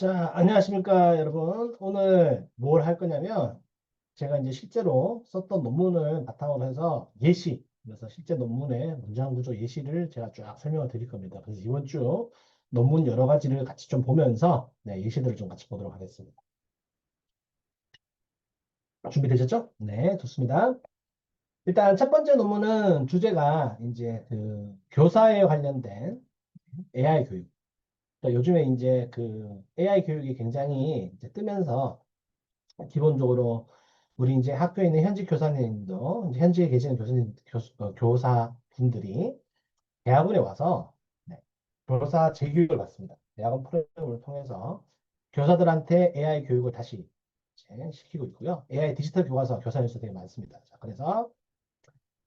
자, 안녕하십니까, 여러분. 오늘 뭘 할 거냐면, 제가 이제 실제로 썼던 논문을 바탕으로 해서 예시, 그래서 실제 논문의 문장 구조 예시를 제가 쫙 설명을 드릴 겁니다. 그래서 이번 주 논문 여러 가지를 같이 좀 보면서, 네, 예시들을 좀 같이 보도록 하겠습니다. 준비되셨죠? 네, 좋습니다. 일단 첫 번째 논문은 주제가 이제 그 교사에 관련된 AI 교육. 그러니까 요즘에 이제 그 AI 교육이 굉장히 이제 뜨면서 기본적으로 우리 이제 학교에 있는 현직 교사님도 이제 현직에 계시는 교사분들이 대학원에 와서 네, 교사 재교육을 받습니다. 대학원 프로그램을 통해서 교사들한테 AI 교육을 다시 이제 시키고 있고요. AI 디지털 교과서 교사 뉴스 되게 많습니다. 자, 그래서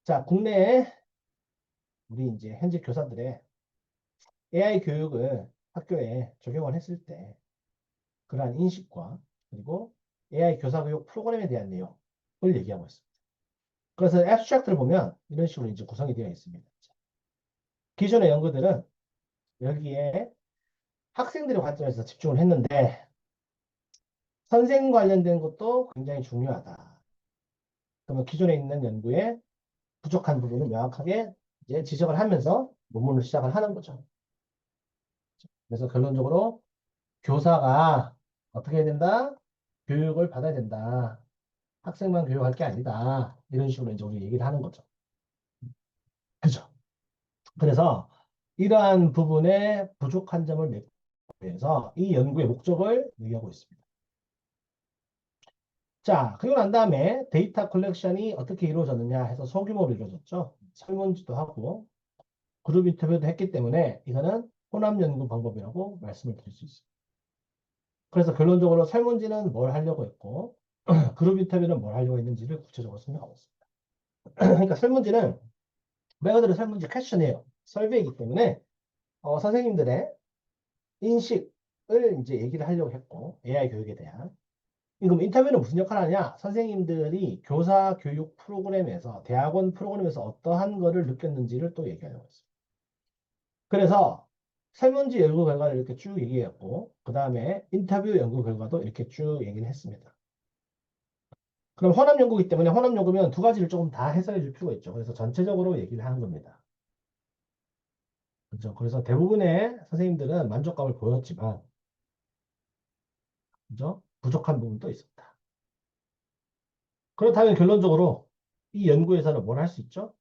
자, 국내에 우리 이제 현직 교사들의 AI 교육을 학교에 적용을 했을 때 그러한 인식과 그리고 AI 교사 교육 프로그램에 대한 내용을 얘기하고 있습니다. 그래서 애브스트랙트를 보면 이런 식으로 이제 구성이 되어 있습니다. 기존의 연구들은 여기에 학생들의 관점에서 집중을 했는데 선생 관련된 것도 굉장히 중요하다. 그러면 기존에 있는 연구에 부족한 부분을 명확하게 이제 지적을 하면서 논문을 시작을 하는 거죠. 그래서 결론적으로 교사가 어떻게 해야 된다? 교육을 받아야 된다. 학생만 교육할 게 아니다. 이런 식으로 이제 우리 얘기를 하는 거죠. 그죠? 그래서 이러한 부분에 부족한 점을 메꾸기 위해서 이 연구의 목적을 얘기하고 있습니다. 자, 그리고 난 다음에 데이터 컬렉션이 어떻게 이루어졌느냐 해서 소규모로 이루어졌죠. 설문지도 하고 그룹 인터뷰도 했기 때문에 이거는 혼합 연구 방법이라고 말씀을 드릴 수 있습니다. 그래서 결론적으로 설문지는 뭘 하려고 했고 그룹 인터뷰는 뭘 하려고 했는지를 구체적으로 설명하고 있습니다. 그러니까 설문지는 말 그대로 설문지 퀘션이에요. 설베이기 때문에 선생님들의 인식을 이제 얘기를 하려고 했고 AI 교육에 대한 그럼 인터뷰는 무슨 역할을 하냐? 선생님들이 교사 교육 프로그램에서 대학원 프로그램에서 어떠한 거를 느꼈는지를 또 얘기하려고 했어요. 그래서 설문지 연구 결과를 이렇게 쭉 얘기했고 그 다음에 인터뷰 연구 결과도 이렇게 쭉 얘기를 했습니다. 그럼 혼합 연구이기 때문에 혼합 연구면 두 가지를 조금 다 해석해 줄 필요가 있죠. 그래서 전체적으로 얘기를 하는 겁니다. 그렇죠? 그래서 대부분의 선생님들은 만족감을 보였지만 그죠? 부족한 부분도 있었다. 그렇다면 결론적으로 이 연구에서는 뭘 할 수 있죠?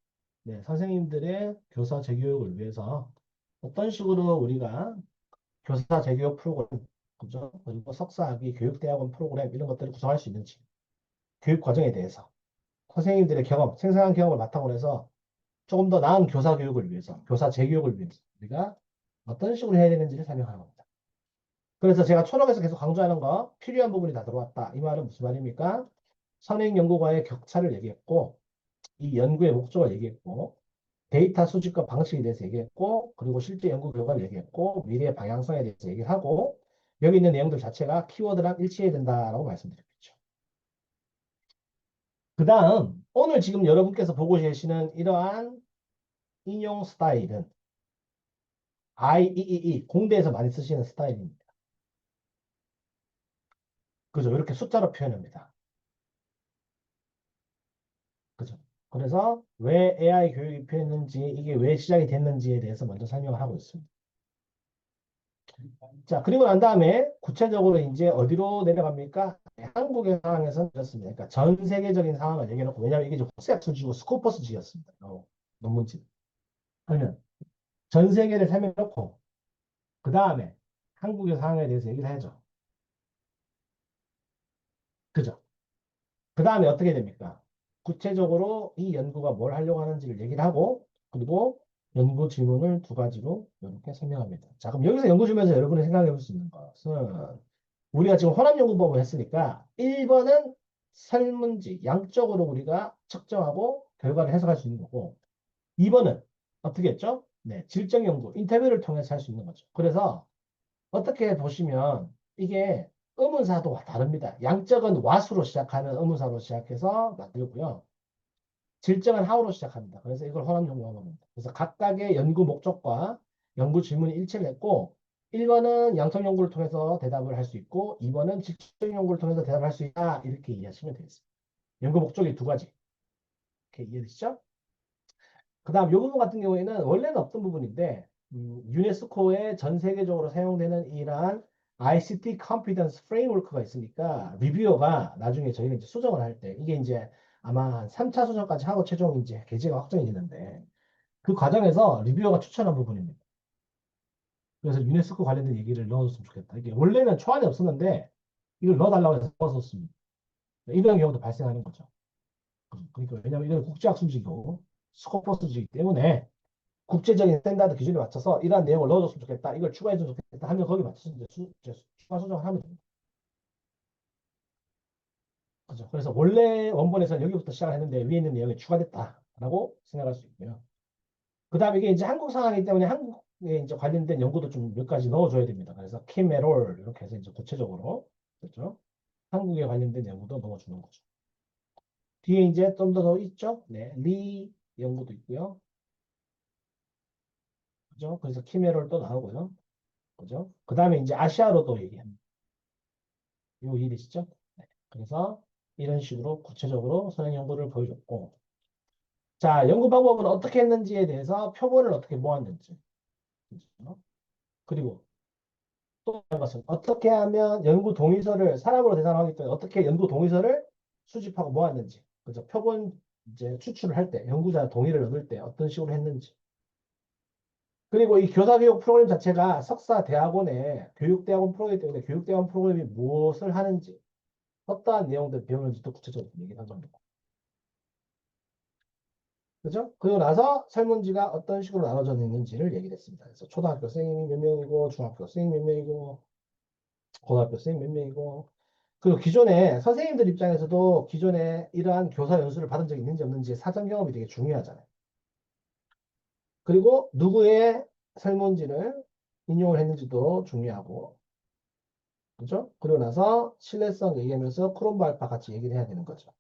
네, 선생님들의 교사 재교육을 위해서 어떤 식으로 우리가 교사 재교육 프로그램, 그죠? 그리고 석사학위 교육대학원 프로그램 이런 것들을 구성할 수 있는지, 교육 과정에 대해서 선생님들의 경험, 생생한 경험을 바탕으로 해서 조금 더 나은 교사 교육을 위해서, 교사 재교육을 위해서 우리가 어떤 식으로 해야 되는지를 설명하는 겁니다. 그래서 제가 초록에서 계속 강조하는 거 필요한 부분이 다 들어왔다. 이 말은 무슨 말입니까? 선행 연구과의 격차를 얘기했고 이 연구의 목적을 얘기했고 데이터 수집과 방식에 대해서 얘기했고 그리고 실제 연구 결과를 얘기했고 미래의 방향성에 대해서 얘기를 하고 여기 있는 내용들 자체가 키워드랑 일치해야 된다라고 말씀드렸죠. 그 다음 오늘 지금 여러분께서 보고 계시는 이러한 인용 스타일은 IEEE 공대에서 많이 쓰시는 스타일입니다. 그죠? 이렇게 숫자로 표현합니다. 그죠? 그래서 왜 AI 교육이 필요했는지 이게 왜 시작이 됐는지에 대해서 먼저 설명을 하고 있습니다. 자, 그리고 난 다음에 구체적으로 이제 어디로 내려갑니까? 네, 한국의 상황에서는 이렇습니다. 그러니까 전 세계적인 상황을 얘기해놓고, 왜냐하면 이게 호스약수지고 스코퍼스지였습니다. 논문집. 그러면 전 세계를 설명해놓고, 그 다음에 한국의 상황에 대해서 얘기를 해줘. 그죠? 그 다음에 어떻게 됩니까? 구체적으로 이 연구가 뭘 하려고 하는지를 얘기를 하고, 그리고 연구 질문을 두 가지로 이렇게 설명합니다. 자, 그럼 여기서 연구 질문에서 여러분이 생각해 볼 수 있는 것은, 우리가 지금 혼합연구법을 했으니까 1번은 설문지, 양적으로 우리가 측정하고 결과를 해석할 수 있는 거고 2번은 어떻게 했죠? 네, 질적연구, 인터뷰를 통해서 할 수 있는 거죠. 그래서 어떻게 보시면 이게 의문사도 다릅니다. 양적은 what으로 시작하는 의문사로 시작해서 만들고요. 질적은 how로 시작합니다. 그래서 이걸 혼합연구라고 합니다. 그래서 각각의 연구 목적과 연구 질문이 일치를 했고 1번은 양성 연구를 통해서 대답을 할 수 있고, 2번은 직접 연구를 통해서 대답을 할 수 있다. 이렇게 이해하시면 되겠습니다. 연구 목적이 두 가지. 이렇게 이해되시죠? 그 다음 요 부분 같은 경우에는 원래는 없던 부분인데, 유네스코에 전 세계적으로 사용되는 이러한 ICT Confidence Framework가 있으니까, 리뷰어가 나중에 저희가 이제 수정을 할 때, 이게 이제 아마 한 3차 수정까지 하고 최종 이제 게재가 확정이 되는데, 그 과정에서 리뷰어가 추천한 부분입니다. 그래서 유네스코 관련된 얘기를 넣어줬으면 좋겠다. 이게 원래는 초안에 없었는데, 이걸 넣어달라고 해서 넣었었습니다. 이런 경우도 발생하는 거죠. 그러니까 왜냐하면 이건 국제학술지고 스코퍼스지이기 때문에 국제적인 스탠다드 기준에 맞춰서 이러한 내용을 넣어줬으면 좋겠다. 이걸 추가해줬으면 좋겠다 하면 거기 맞춰서 이제 추가 수정을 하면 됩니다. 그죠? 그래서 원래 원본에서는 여기부터 시작을 했는데 위에 있는 내용이 추가됐다라고 생각할 수 있고요. 그 다음에 이게 이제 한국 상황이기 때문에 한국에 이제 관련된 연구도 좀 몇 가지 넣어줘야 됩니다. 그래서 키메롤 이렇게 해서 이제 구체적으로 그렇죠? 한국에 관련된 연구도 넣어주는 거죠. 뒤에 이제 좀 더 있죠? 네, 리 연구도 있고요. 그죠? 그래서 키메롤 또 나오고요. 그죠? 그 다음에 이제 아시아로도 얘기합니다. 요 이해되시죠? 네. 그래서 이런 식으로 구체적으로 선행 연구를 보여줬고, 자, 연구 방법은 어떻게 했는지에 대해서 표본을 어떻게 모았는지, 그죠? 그리고 또 한 것은 어떻게 하면 연구 동의서를 사람으로 대상하기 때문에 어떻게 연구 동의서를 수집하고 모았는지, 그죠? 표본 이제 추출을 할 때, 연구자 동의를 얻을 때 어떤 식으로 했는지. 그리고 이 교사교육 프로그램 자체가 석사 대학원의 교육대학원 프로그램이기 때문에 교육대학원 프로그램이 무엇을 하는지, 어떠한 내용들 배우는지 또 구체적으로 얘기한 겁니다. 그죠? 그리고 나서 설문지가 어떤 식으로 나눠져 있는지를 얘기를 했습니다. 그래서 초등학교 선생님이 몇 명이고, 중학교 선생님 몇 명이고, 고등학교 선생님 몇 명이고, 그리고 기존에 선생님들 입장에서도 기존에 이러한 교사 연수를 받은 적이 있는지 없는지 사전 경험이 되게 중요하잖아요. 그리고 누구의 설문지를 인용을 했는지도 중요하고, 그죠? 그리고 나서 신뢰성 얘기하면서 크롬바 알파 같이 얘기를 해야 되는 거죠.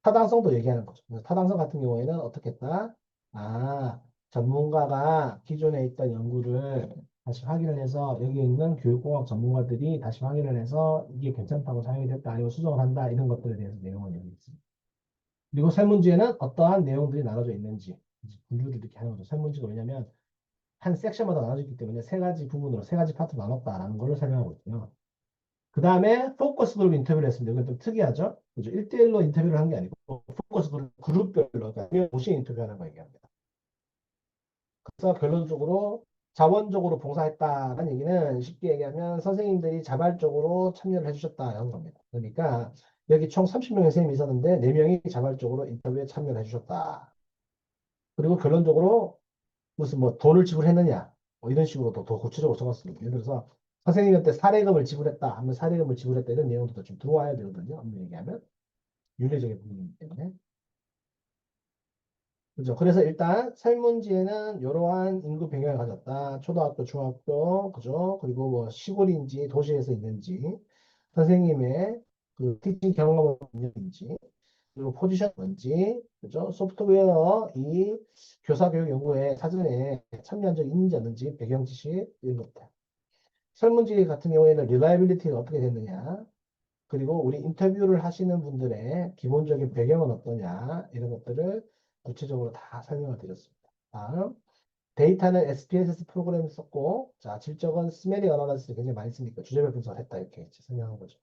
타당성도 얘기하는 거죠. 그래서 타당성 같은 경우에는 어떻게 했다? 아, 전문가가 기존에 있던 연구를 다시 확인을 해서 여기 있는 교육공학 전문가들이 다시 확인을 해서 이게 괜찮다고 사용이 됐다 아니면 수정을 한다 이런 것들에 대해서 내용을 얘기했습니다. 그리고 설문지에는 어떠한 내용들이 나눠져 있는지 이제 분류를 이렇게 하는 거죠. 설문지가 왜냐면 한 섹션마다 나눠져 있기 때문에 세 가지 부분으로 세 가지 파트로 나눴다라는 걸 설명하고 있고요. 그 다음에 포커스 그룹 인터뷰를 했습니다. 이건 좀 특이하죠? 그죠? 1대1로 인터뷰를 한 게 아니고 포커스 그룹별로 그러니까 모시 인터뷰하는 거 얘기합니다. 그래서 결론적으로 자원적으로 봉사했다는 얘기는 쉽게 얘기하면 선생님들이 자발적으로 참여를 해주셨다는 겁니다. 그러니까 여기 총 30명의 선생님이 있었는데 4명이 자발적으로 인터뷰에 참여를 해주셨다. 그리고 결론적으로 무슨 뭐 돈을 지불했느냐 뭐 이런 식으로 더 구체적으로 적었습니다. 예를 들어서 선생님한테 사례금을 지불했다 하면 사례금을 지불했다 이런 내용도 좀 들어와야 되거든요. 엄밀히 얘기하면 윤리적인 부분이기 때문에. 그죠? 그래서 일단 설문지에는 이러한 인구 배경을 가졌다. 초등학교, 중학교, 그죠? 그리고 뭐 시골인지 도시에서 있는지, 선생님의 그 티칭 경험은 있는지, 그리고 포지션이 뭔지, 그죠? 소프트웨어 이 교사교육 연구에 사전에 참여한 적이 있는지 없는지, 배경 지식 이런 것들. 설문지 같은 경우에는 리라이빌리티가 어떻게 됐느냐, 그리고 우리 인터뷰를 하시는 분들의 기본적인 배경은 어떠냐, 이런 것들을 구체적으로 다 설명을 드렸습니다. 다음, 데이터는 SPSS 프로그램을 썼고, 자, 질적은 스메리 어나리시스 굉장히 많이 쓰니까 주제별 분석을 했다, 이렇게 설명한 거죠.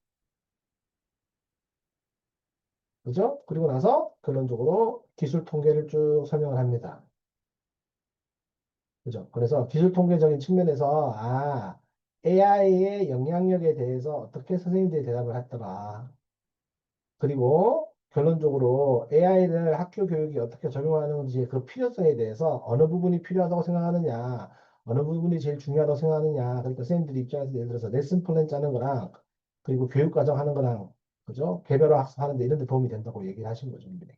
그죠? 그리고 나서 결론적으로 기술 통계를 쭉 설명을 합니다. 그죠? 그래서 기술 통계적인 측면에서, AI의 영향력에 대해서 어떻게 선생님들이 대답을 했더라. 그리고 결론적으로 AI를 학교 교육이 어떻게 적용하는지 그 필요성에 대해서 어느 부분이 필요하다고 생각하느냐, 어느 부분이 제일 중요하다고 생각하느냐. 그러니까 선생님들 입장에서 예를 들어서 레슨 플랜 짜는 거랑 그리고 교육과정 하는 거랑 그죠? 개별화 학습하는데 이런 데 도움이 된다고 얘기를 하신 거죠. 이분이.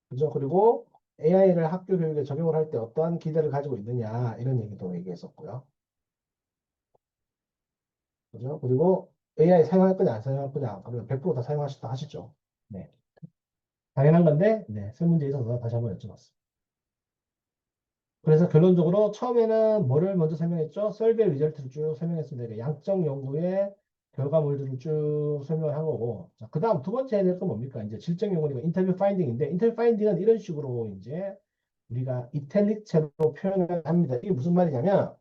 그죠? 그리고 AI를 학교 교육에 적용을 할 때 어떠한 기대를 가지고 있느냐 이런 얘기도 얘기했었고요. 그죠? 그리고 AI 사용할 거냐 안 사용할 거냐 그러면 100%다 사용하시다 하시죠. 네. 당연한 건데 네, 설문지에 있어서 다시 한번 여쭤봤습니다. 그래서 결론적으로 처음에는 뭐를 먼저 설명했죠? 설베이 리절트를 쭉 설명했습니다. 그러니까 양적 연구의 결과물들을 쭉 설명을 한 거고. 자, 그 다음 두 번째 해야 될 건 뭡니까? 이제 질적 연구니까 인터뷰 파인딩인데, 인터뷰 파인딩은 이런 식으로 이제 우리가 이탈릭체로 표현을 합니다. 이게 무슨 말이냐면,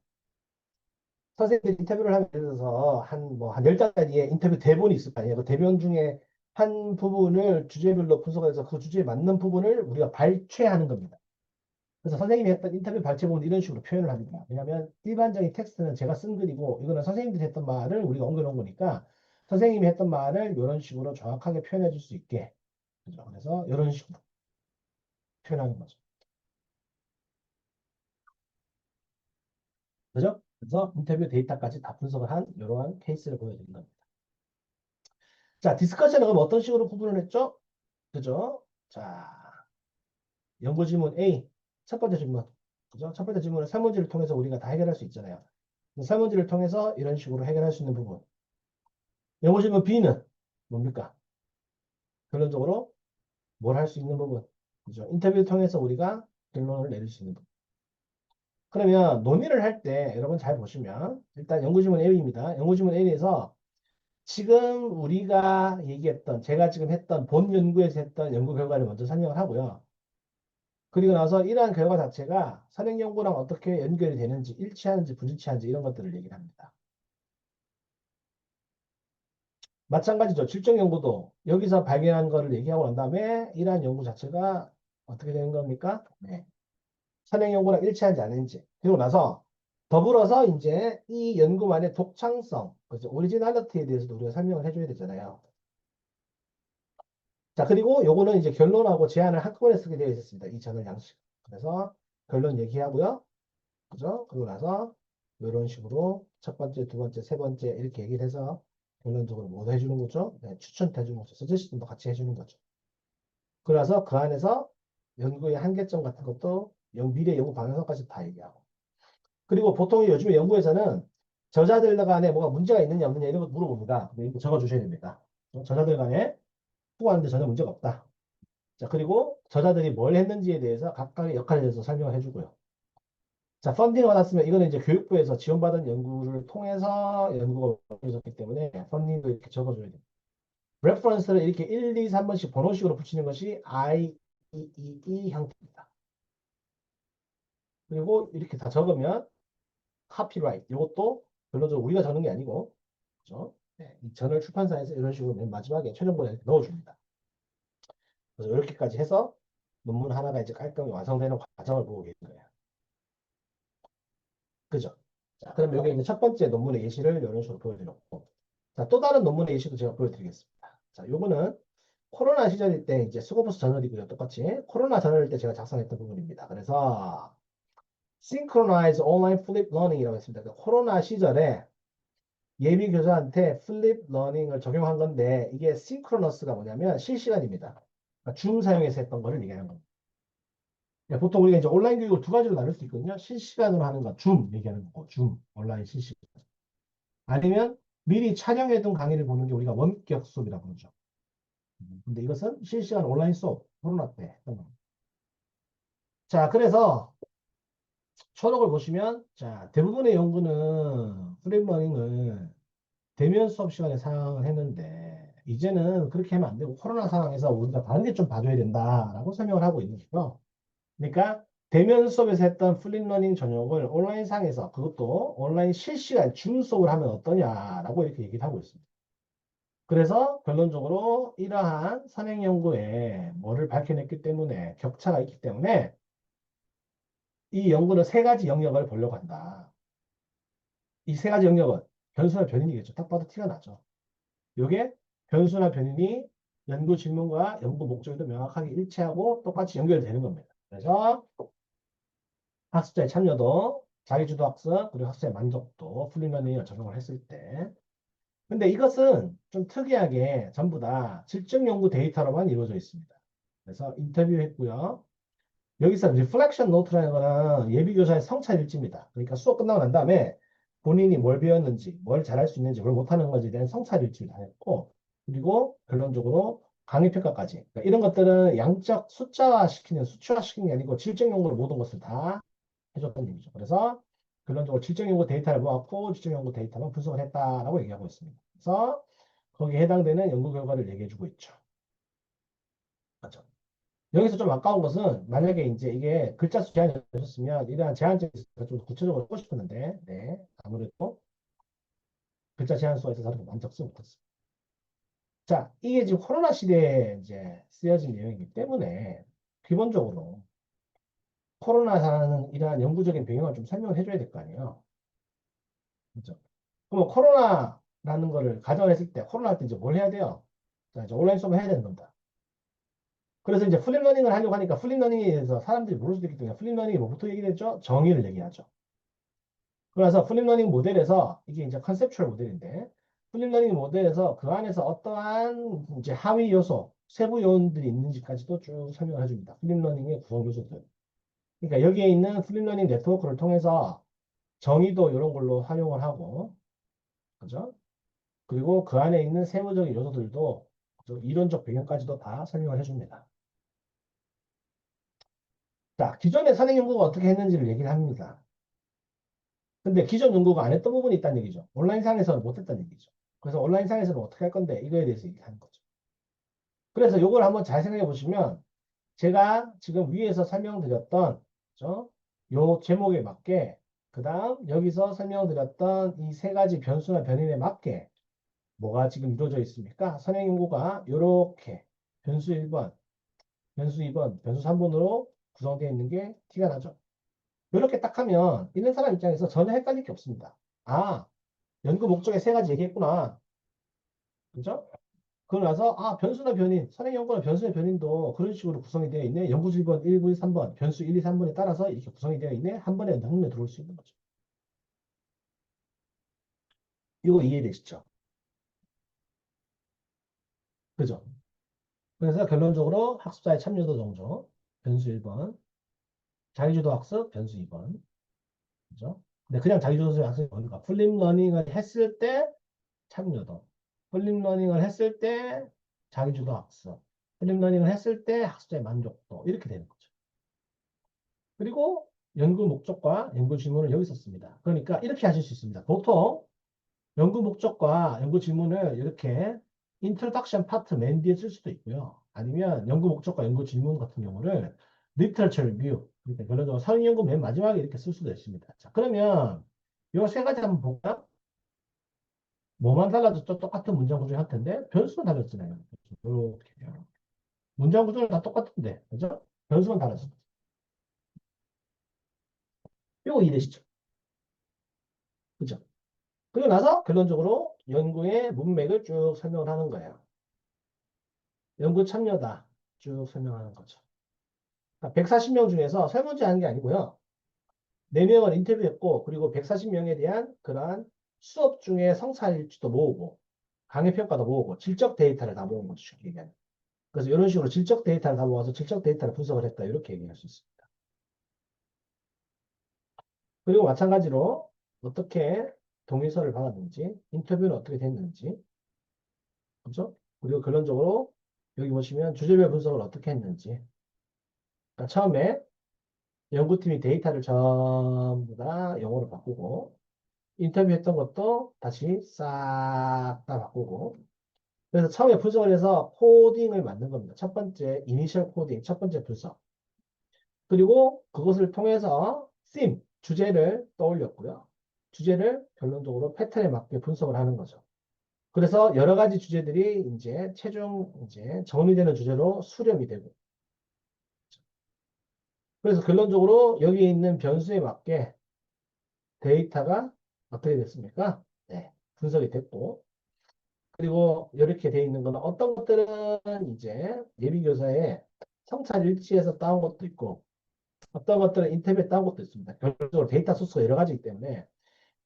선생님들이 인터뷰를 하면 예를 들어서 한 10장짜리의 인터뷰 대본이 있을 거 아니에요. 그 대본 중에 한 부분을 주제별로 분석해서 그 주제에 맞는 부분을 우리가 발췌하는 겁니다. 그래서 선생님이 했던 인터뷰 발췌본은 이런 식으로 표현을 합니다. 왜냐하면 일반적인 텍스트는 제가 쓴 글이고 이거는 선생님들이 했던 말을 우리가 옮겨놓은 거니까 선생님이 했던 말을 이런 식으로 정확하게 표현해 줄 수 있게. 그죠? 그래서 이런 식으로 표현하는 거죠. 그죠? 그래서 인터뷰 데이터까지 다 분석을 한 이러한 케이스를 보여드린 겁니다. 자, 디스커션은 그럼 어떤 식으로 구분을 했죠? 그죠? 자, 연구 질문 A. 첫 번째 질문. 그죠? 첫 번째 질문은 설문지를 통해서 우리가 다 해결할 수 있잖아요. 설문지를 통해서 이런 식으로 해결할 수 있는 부분. 연구 질문 B는 뭡니까? 결론적으로 뭘 할 수 있는 부분. 그죠? 인터뷰를 통해서 우리가 결론을 내릴 수 있는 부분. 그러면 논의를 할 때 여러분 잘 보시면 일단 연구 질문 A입니다. 연구 질문 A에서 지금 우리가 얘기했던 제가 지금 했던 본 연구에서 했던 연구 결과를 먼저 설명을 하고요. 그리고 나서 이러한 결과 자체가 선행 연구랑 어떻게 연결이 되는지 일치하는지 불일치하는지 이런 것들을 얘기를 합니다. 마찬가지죠. 질적 연구도 여기서 발견한 거를 얘기하고 난 다음에 이러한 연구 자체가 어떻게 되는 겁니까? 네. 선행 연구랑 일치하지 않는지. 그리고 나서 더불어서 이제 이 연구만의 독창성, 그죠? 오리지널리티에 대해서도 우리가 설명을 해줘야 되잖아요. 자, 그리고 요거는 이제 결론하고 제안을 한꺼번에 쓰게 되어 있었습니다. 이 저널 양식. 그래서 결론 얘기하고요. 그죠? 그리고 나서 이런 식으로 첫 번째, 두 번째, 세 번째 이렇게 얘기를 해서 결론적으로 뭐 해주는 거죠? 네, 추천해 주는 거죠. 서제시도 같이 해주는 거죠. 그래서 그 안에서 연구의 한계점 같은 것도 미래 연구 방향성까지 다 얘기하고. 그리고 보통 요즘에 연구에서는 저자들 간에 뭐가 문제가 있느냐 없느냐 이런 거 물어봅니다. 이거 적어주셔야 됩니다. 저자들 간에 후보하는데 전혀 문제가 없다. 자, 그리고 저자들이 뭘 했는지에 대해서 각각의 역할에 대해서 설명을 해주고요. 자, 펀딩을 받았으면 이거는 이제 교육부에서 지원받은 연구를 통해서 연구가 이루어졌기 때문에 펀딩도 이렇게 적어줘야 돼요. 레퍼런스를 이렇게 1, 2, 3번씩 번호식으로 붙이는 것이 IEEE 형태입니다. 그리고 이렇게 다 적으면 카피라이트 이것도 결론적으로 우리가 적는 게 아니고 그죠? 네, 이 저널 출판사에서 이런 식으로 맨 마지막에 최종본에 이렇게 넣어줍니다. 그래서 이렇게까지 해서 논문 하나가 이제 깔끔히 완성되는 과정을 보고 계신 거예요. 그죠? 자, 그럼 여기 이제 첫 번째 논문의 예시를 이런 식으로 보여드렸고, 자, 또 다른 논문의 예시도 제가 보여드리겠습니다. 자, 요거는 코로나 시절일 때 이제 스코프스 저널이고요. 똑같이 코로나 저널일 때 제가 작성했던 부분입니다. 그래서 Synchronize Online Flip Learning이라고 했습니다. 그러니까 코로나 시절에 예비 교사한테 플립 러닝을 적용한 건데 이게 싱크로너스가 뭐냐면 실시간입니다. 그러니까 줌 사용해서 했던 거를 얘기하는 겁니다. 예, 보통 우리가 이제 온라인 교육을 두 가지로 나눌 수 있거든요. 실시간으로 하는 거, 줌 얘기하는 거고, 줌, 온라인 실시간. 아니면 미리 촬영해둔 강의를 보는 게 우리가 원격 수업이라고 그러죠. 근데 이것은 실시간 온라인 수업, 코로나 때 했던 겁니다. 자, 그래서 초록을 보시면, 자, 대부분의 연구는 프리러닝을 대면 수업 시간에 사용을 했는데, 이제는 그렇게 하면 안 되고, 코로나 상황에서 우리가 다르게 좀 봐줘야 된다라고 설명을 하고 있는 거죠. 그러니까 대면 수업에서 했던 플립러닝 전형을 온라인상에서 그것도 온라인 실시간 줌 수업을 하면 어떠냐라고 이렇게 얘기를 하고 있습니다. 그래서 결론적으로 이러한 선행 연구에 뭐를 밝혀냈기 때문에 격차가 있기 때문에 이 연구는 세 가지 영역을 보려고 한다. 이 세 가지 영역은 변수나 변인이겠죠. 딱 봐도 티가 나죠. 이게 변수나 변인이 연구 질문과 연구 목적도 명확하게 일치하고 똑같이 연결되는 겁니다. 그래서 학습자의 참여도, 자기주도 학습, 그리고 학습자의 만족도, 플리러닝을 적용을 했을 때. 근데 이것은 좀 특이하게 전부 다 질적 연구 데이터로만 이루어져 있습니다. 그래서 인터뷰했고요. 여기서 리플렉션 노트라는 거는 예비교사의 성찰 일지입니다. 그러니까 수업 끝나고 난 다음에 본인이 뭘 배웠는지, 뭘 잘할 수 있는지, 뭘 못하는 건지에 대한 성찰 일지를 다 했고, 그리고 결론적으로 강의 평가까지. 그러니까 이런 것들은 양적 숫자화 시키는, 수치화 시키는 게 아니고 질적 연구로 모든 것을 다 해줬던 얘기죠. 그래서 결론적으로 질적 연구 데이터를 모았고 질적 연구 데이터만 분석을 했다라고 얘기하고 있습니다. 그래서 거기에 해당되는 연구 결과를 얘기해주고 있죠. 맞죠? 여기서 좀 아까운 것은 만약에 이제 이게 글자 수 제한이 없었으면 이러한 제한점이 있어서 좀 구체적으로 하고 싶었는데, 네, 아무래도 글자 제한 수가 있어서 만족스 못했습니다. 자, 이게 지금 코로나 시대에 이제 쓰여진 내용이기 때문에 기본적으로 코로나라는 이러한 영구적인 배경을 좀 설명을 해줘야 될 거 아니에요. 그죠? 그럼 코로나라는 거를 가정을 했을 때, 코로나 할 때 이제 뭘 해야 돼요? 자, 이제 온라인 수업을 해야 되는 겁니다. 그래서 이제 플립러닝을 하려고 하니까 플립러닝에 대해서 사람들이 모를 수도 있기 때문에 플립러닝이 뭐부터 얘기했죠? 정의를 얘기하죠. 그래서 플립러닝 모델에서 이게 이제 컨셉추얼 모델인데 플립러닝 모델에서 그 안에서 어떠한 이제 하위 요소, 세부 요인들이 있는지까지도 쭉 설명을 해줍니다. 플립러닝의 구성 요소들. 그러니까 여기에 있는 플립러닝 네트워크를 통해서 정의도 이런 걸로 활용을 하고, 그죠? 그리고 그 안에 있는 세부적인 요소들도 이론적 배경까지도 다 설명을 해줍니다. 자, 기존의 선행 연구가 어떻게 했는지를 얘기를 합니다. 근데 기존 연구가 안 했던 부분이 있다는 얘기죠. 온라인상에서는 못했다는 얘기죠. 그래서 온라인상에서는 어떻게 할 건데 이거에 대해서 얘기하는 거죠. 그래서 이걸 한번 잘 생각해 보시면 제가 지금 위에서 설명드렸던 그죠? 요 제목에 맞게 그 다음 여기서 설명드렸던 이 세 가지 변수나 변인에 맞게 뭐가 지금 이루어져 있습니까? 선행 연구가 요렇게 변수 1번, 변수 2번, 변수 3번으로 구성되어 있는 게 티가 나죠. 이렇게 딱 하면 있는 사람 입장에서 전혀 헷갈릴 게 없습니다. 아, 연구 목적에 세 가지 얘기했구나. 그죠? 그러고 나서, 아, 변수나 변인, 선행 연구나 변수나 변인도 그런 식으로 구성이 되어 있네. 연구 질번 1, 2, 3번, 변수 1, 2, 3번에 따라서 이렇게 구성이 되어 있네. 한 번에 한눈에 들어올 수 있는 거죠. 이거 이해되시죠? 그죠? 그래서 결론적으로 학습자의 참여도 정조, 변수 1번, 자기주도 학습, 변수 2번. 그죠? 근데 그냥 자기주도 학습이 뭔가 풀립 러닝을 했을 때 참여도. 플립러닝을 했을 때 자기주도 학습. 플립러닝을 했을 때 학습자의 만족도. 이렇게 되는 거죠. 그리고 연구 목적과 연구 질문을 여기 썼습니다. 그러니까 이렇게 하실 수 있습니다. 보통 연구 목적과 연구 질문을 이렇게 introduction part 맨 뒤에 쓸 수도 있고요. 아니면 연구 목적과 연구 질문 같은 경우를 literature review. 그러니까 결론적으로 상위 연구 맨 마지막에 이렇게 쓸 수도 있습니다. 자, 그러면 이 세 가지 한번 볼까요? 뭐만 달라졌죠? 똑같은 문장 구조 형태인데 변수만 달랐잖아요. 이렇게요. 문장 구조는 다 똑같은데, 그죠? 변수만 달랐어. 이거 이해되시죠? 그죠? 그리고 나서 결론적으로 연구의 문맥을 쭉 설명을 하는 거예요. 연구 참여다. 쭉 설명하는 거죠. 140명 중에서 설문지 하는 게 아니고요. 4명을 인터뷰했고, 그리고 140명에 대한 그러한 수업 중에 성찰일지도 모으고, 강의 평가도 모으고, 질적 데이터를 다 모은 거죠. 쉽게 얘기하면. 그래서 이런 식으로 질적 데이터를 다 모아서 질적 데이터를 분석을 했다. 이렇게 얘기할 수 있습니다. 그리고 마찬가지로 어떻게 동의서를 받았는지, 인터뷰는 어떻게 됐는지, 그죠? 그리고 결론적으로 여기 보시면 주제별 분석을 어떻게 했는지. 그러니까 처음에 연구팀이 데이터를 전부 다 영어로 바꾸고, 인터뷰했던 것도 다시 싹 다 바꾸고, 그래서 처음에 분석을 해서 코딩을 만든 겁니다. 첫 번째 이니셜 코딩, 첫 번째 분석. 그리고 그것을 통해서 주제를 떠올렸고요. 주제를 결론적으로 패턴에 맞게 분석을 하는 거죠. 그래서 여러 가지 주제들이 이제 최종 이제 정리되는 주제로 수렴이 되고. 그래서 결론적으로 여기 있는 변수에 맞게 데이터가 어떻게 됐습니까? 네, 분석이 됐고. 그리고 이렇게 돼 있는 거는 어떤 것들은 이제 예비교사에 성찰 일치해서 따온 것도 있고, 어떤 것들은 인터뷰에 따온 것도 있습니다. 결론적으로 데이터 소스가 여러 가지이기 때문에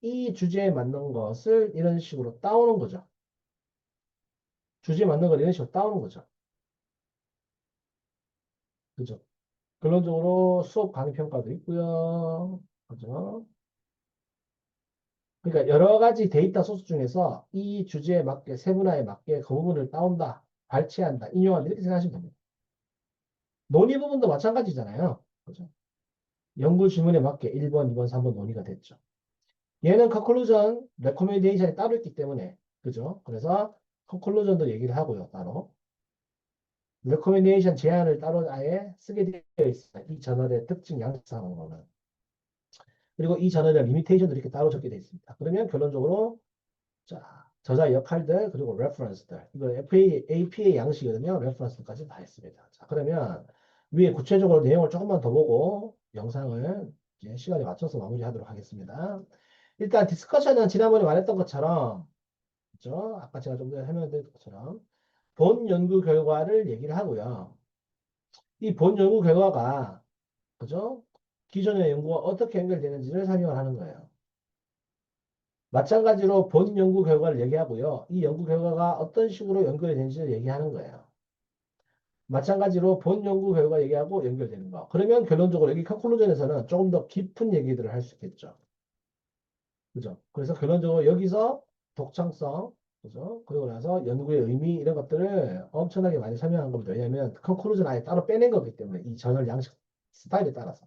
이 주제에 맞는 것을 이런 식으로 따오는 거죠. 주제에 맞는 걸 이런 식으로 따오는 거죠. 그죠? 결론적으로 수업 강의 평가도 있고요. 그죠? 그러니까 여러 가지 데이터 소스 중에서 이 주제에 맞게 세분화에 맞게 그 부분을 따온다, 발췌한다, 인용한다 이렇게 생각하시면 됩니다. 논의 부분도 마찬가지잖아요. 그죠? 연구 질문에 맞게 1번, 2번, 3번 논의가 됐죠. 얘는 컨클루전, 레코멘데이션이 따로 있기 때문에, 그죠? 그래서 컨클루전도 얘기를 하고요, 따로. 레코멘데이션 제안을 따로 아예 쓰게 되어 있어요. 이 저널의 특징 양식상으로는. 그리고 이 저널의 리미테이션도 이렇게 따로 적게 되어 있습니다. 그러면 결론적으로, 자, 저자 역할들, 그리고 레퍼런스들. 이거 APA 양식이거든요. 레퍼런스까지 다 했습니다. 자, 그러면 위에 구체적으로 내용을 조금만 더 보고 영상을 이제 시간에 맞춰서 마무리하도록 하겠습니다. 일단 디스커션은 지난번에 말했던 것처럼, 그죠? 아까 제가 좀 전에 설명드린 것처럼 본 연구 결과를 얘기를 하고요. 이 본 연구 결과가, 그죠? 기존의 연구와 어떻게 연결되는지를 설명을 하는 거예요. 마찬가지로 본 연구 결과를 얘기하고요. 이 연구 결과가 어떤 식으로 연결이 되는지를 얘기하는 거예요. 마찬가지로 본 연구 결과 얘기하고 연결되는 거. 그러면 결론적으로 여기 컨클루전에서는 조금 더 깊은 얘기들을 할 수 있겠죠. 그죠? 그래서 결론적으로 여기서 독창성, 그죠? 그리고 나서 연구의 의미 이런 것들을 엄청나게 많이 설명한 겁니다. 왜냐하면 컨클루전 아예 따로 빼낸 거기 때문에 이 저널 양식 스타일에 따라서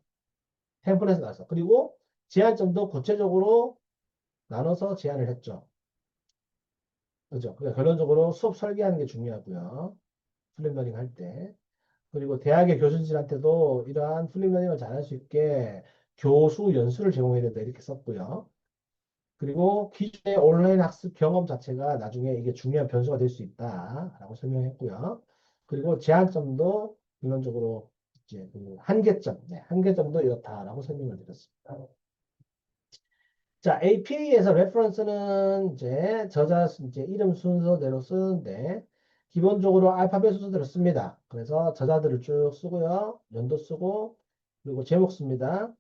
템플릿에 따라서 그리고 제한점도 구체적으로 나눠서 제안을 했죠. 그죠? 그러니까 결론적으로 수업 설계하는 게 중요하고요. 플립러닝 할 때. 그리고 대학의 교수진한테도 이러한 플립러닝을 잘할 수 있게 교수 연수를 제공해야 된다 이렇게 썼고요. 그리고 기존의 온라인 학습 경험 자체가 나중에 이게 중요한 변수가 될 수 있다라고 설명했고요. 그리고 제한점도 결론적으로 이제 그 한계점, 네, 한계점도 이렇다라고 설명을 드렸습니다. 자, APA에서 레퍼런스는 이제 저자 이제 이름 순서대로 쓰는데 기본적으로 알파벳 순서대로 씁니다. 그래서 저자들을 쭉 쓰고요. 연도 쓰고 그리고 제목 씁니다.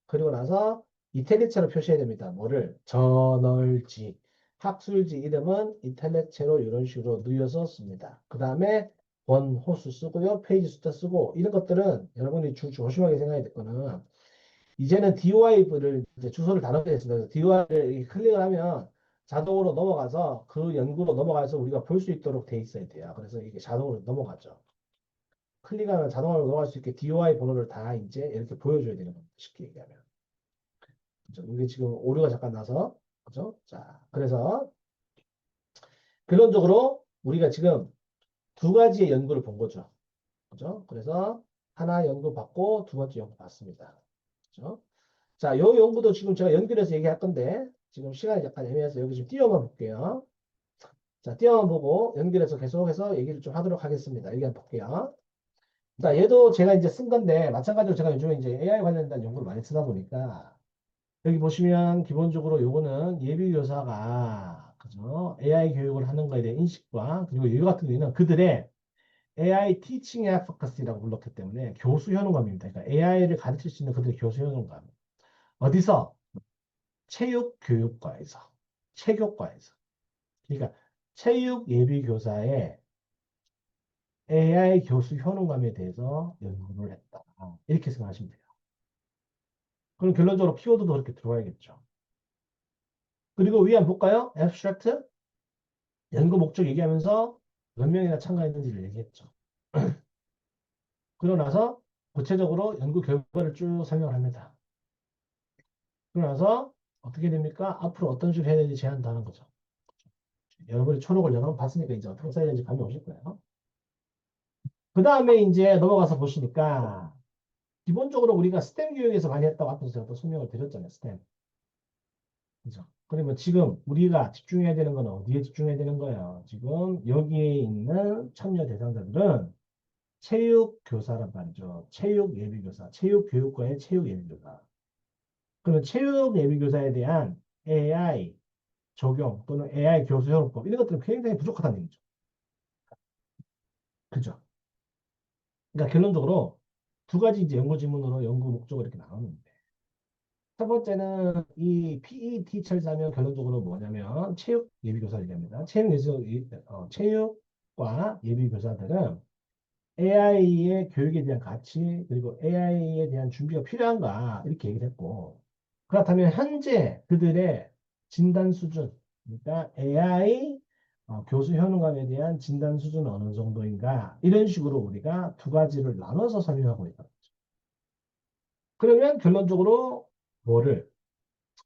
그리고 나서 이탈리체로 표시해야 됩니다. 뭐를? 저널지, 학술지 이름은 이탈리체로 이런 식으로 누여서 씁니다. 그 다음에 원 호수 쓰고요. 페이지 숫자 쓰고 이런 것들은 여러분이 조심하게 생각해야 될 거는 이제는 DOI를 이제 주소를 다 넣게 됐습니다. 그래서 DOI를 클릭을 하면 자동으로 넘어가서 그 연구로 넘어가서 우리가 볼 수 있도록 돼 있어야 돼요. 그래서 이게 자동으로 넘어가죠. 클릭하면 자동으로 넘어갈 수 있게 DOI 번호를 다 이제 이렇게 보여줘야 되는 겁니다. 쉽게 얘기하면. 그죠? 이게 지금 오류가 잠깐 나서, 그죠? 자, 그래서 결론적으로 우리가 지금 두 가지의 연구를 본 거죠. 그죠? 그래서 하나 연구 받고 두 번째 연구 받습니다. 그죠? 자, 요 연구도 지금 제가 연결해서 얘기할 건데, 지금 시간이 약간 애매해서 여기 좀 띄워만 볼게요. 자, 띄워만 보고 연결해서 계속해서 얘기를 좀 하도록 하겠습니다. 여기 한번 볼게요. 자, 얘도 제가 이제 쓴 건데, 마찬가지로 제가 요즘에 이제 AI 관련된 연구를 많이 쓰다 보니까, 여기 보시면 기본적으로 요거는 예비교사가, 그죠? AI 교육을 하는 거에 대한 인식과, 그리고 이거 같은 경우는 그들의 AI Teaching Efficacy라고 불렀기 때문에 교수 효능감입니다. 그러니까 AI를 가르칠 수 있는 그들의 교수 효능감. 어디서? 체육교육과에서, 체교과에서. 그러니까 체육 예비교사의 AI 교수 효능감에 대해서 연구를 했다. 이렇게 생각하시면 돼요. 그럼 결론적으로 키워드도 그렇게 들어와야겠죠. 그리고 위에 한번 볼까요? abstract 연구 목적 얘기하면서 몇 명이나 참가했는지를 얘기했죠. 그러고 나서 구체적으로 연구 결과를 쭉 설명을 합니다. 그러고 나서 어떻게 됩니까? 앞으로 어떤 식으로 해야 되는지 제안도 하는 거죠. 여러분이 초록을 여러 번 봤으니까 이제 어떻게 써야 되는지 감이 오실 거예요. 그 다음에 이제 넘어가서 보시니까 기본적으로 우리가 스템 교육에서 많이 했다고 앞에서 제가 또 설명을 드렸잖아요. 스템. 그죠? 그러면 지금 우리가 집중해야 되는 건 어디에 집중해야 되는 거예요? 지금 여기에 있는 참여 대상자들은 체육 교사란 말이죠. 체육 예비교사, 체육 교육과의 체육 예비교사. 그러면 체육 예비교사에 대한 AI 적용 또는 AI 교수 효능법 이런 것들은 굉장히 부족하다는 얘기죠. 그죠? 그러니까 결론적으로 두 가지 이제 연구 질문으로 연구 목적을 이렇게 나누는데 첫 번째는 이 PET 철자면 결론적으로 뭐냐면 체육 예비교사 얘기합니다. 체육과 예비교사들은 AI의 교육에 대한 가치 그리고 AI에 대한 준비가 필요한가 이렇게 얘기를 했고 그렇다면 현재 그들의 진단 수준 그러니까 AI 교수 효능감에 대한 진단 수준은 어느 정도인가 이런 식으로 우리가 두 가지를 나눠서 설명하고 있다. 그러면 결론적으로 뭐를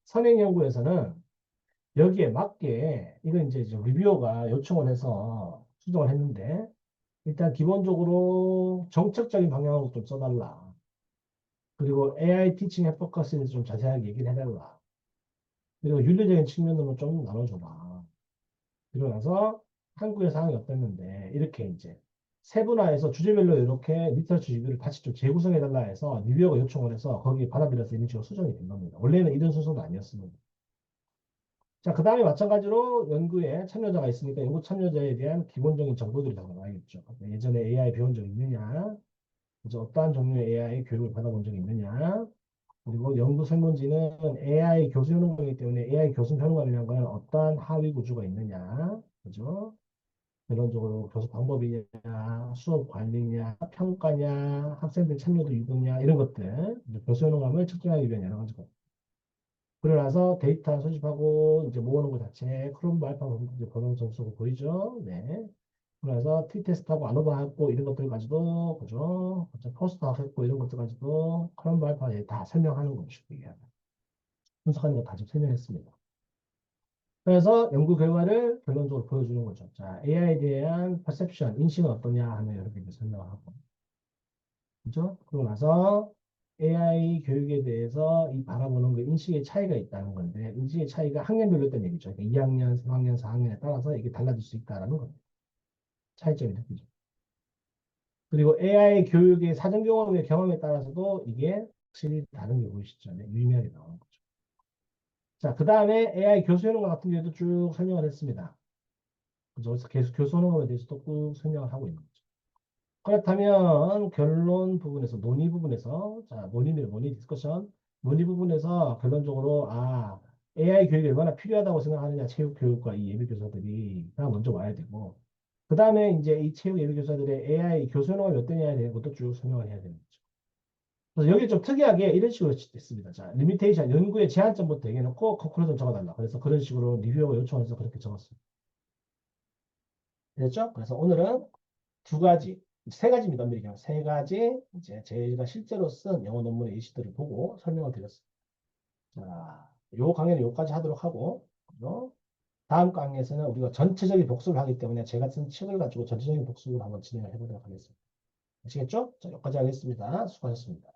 선행 연구에서는 여기에 맞게 이건 이제 좀 리뷰어가 요청을 해서 수정을 했는데 일단 기본적으로 정책적인 방향으로 좀 써달라. 그리고 AI 티칭 해포커스에 좀 자세하게 얘기를 해달라. 그리고 윤리적인 측면으로 좀 나눠줘봐. 그러고 나서 한국의 상황이 어땠는데 이렇게 이제 세분화해서 주제별로 이렇게 리서치 리뷰를 같이 좀 재구성해달라 해서 리뷰어가 요청을 해서 거기에 받아들여서 이런 식으로 수정이 된 겁니다. 원래는 이런 순서는 아니었습니다. 자, 그 다음에 마찬가지로 연구에 참여자가 있으니까 연구 참여자에 대한 기본적인 정보들이 다 나와야겠죠. 예전에 AI 배운 적 있느냐, 이제 어떠한 종류의 AI 교육을 받아본 적이 있느냐, 그리고 연구 설문지는 AI 교수 효능이기 때문에 AI 교수 효능이라는 건 어떠한 하위 구조가 있느냐, 그죠? 결론적으로 교수 방법이냐, 수업 관리냐, 평가냐, 학생들 참여도 유도냐, 이런 것들, 이제 교수 효능감을 측정하기 위한 여러 가지 것. 그러고 나서 데이터 수집하고 이제 모으는 것 자체, 크롬 말파고 이제 번호 점수가 보이죠? 네. 그래서 t-테스트하고 안오버하고 이런 것들 가지고, 그죠? 포스터 했고 이런 것들 가지고 크롬 말파에 다 설명하는 것이고, 이게. 분석하는 거 다 좀 설명했습니다. 그래서 연구 결과를 결론적으로 보여주는 거죠. 자, AI에 대한 perception, 인식은 어떠냐 하면 이렇게 이제 설명을 하고. 그죠? 그러고 나서 AI 교육에 대해서 이 바라보는 그 인식의 차이가 있다는 건데, 인식의 차이가 학년별로 있다는 얘기죠. 그러니까 2학년, 3학년, 4학년에 따라서 이게 달라질 수 있다는 겁니다. 차이점이 느끼죠. 그리고 AI 교육의 사전 경험의 경험에 따라서도 이게 확실히 다른 게 보이시죠? 네, 유의미하게 나오는 거죠. 자, 그 다음에 AI 교수 효능과 같은 경우도 쭉 설명을 했습니다. 그래서 계속 교수 효능에 대해서도 꾹 설명을 하고 있는 거죠. 그렇다면 결론 부분에서 논의 부분에서 자 논의 디스커션 논의 부분에서 결론적으로 AI 교육이 얼마나 필요하다고 생각하느냐 체육 교육과 이 예비 교사들이 가 먼저 와야 되고 그 다음에 이제 이 체육 예비 교사들의 AI 교수 효능이 몇 대냐에 대한 것도 쭉 설명을 해야 되는 거죠. 그래서 여기 좀 특이하게 이런 식으로 됐습니다. 자 리미테이션 연구의 제한점부터 얘기해놓고 컨클루전 적어달라. 그래서 그런 식으로 리뷰어가 요청해서 그렇게 적었습니다. 됐죠? 그래서 오늘은 두 가지, 세 가지입니다. 엄밀히 얘기하면 세 가지 이제 저희가 실제로 쓴 영어 논문의 예시들을 보고 설명을 드렸습니다. 자, 요 강의는 요까지 하도록 하고, 그죠? 다음 강의에서는 우리가 전체적인 복습을 하기 때문에 제가 쓴 책을 가지고 전체적인 복습을 한번 진행을 해보도록 하겠습니다. 아시겠죠? 자, 여기까지 하겠습니다. 수고하셨습니다.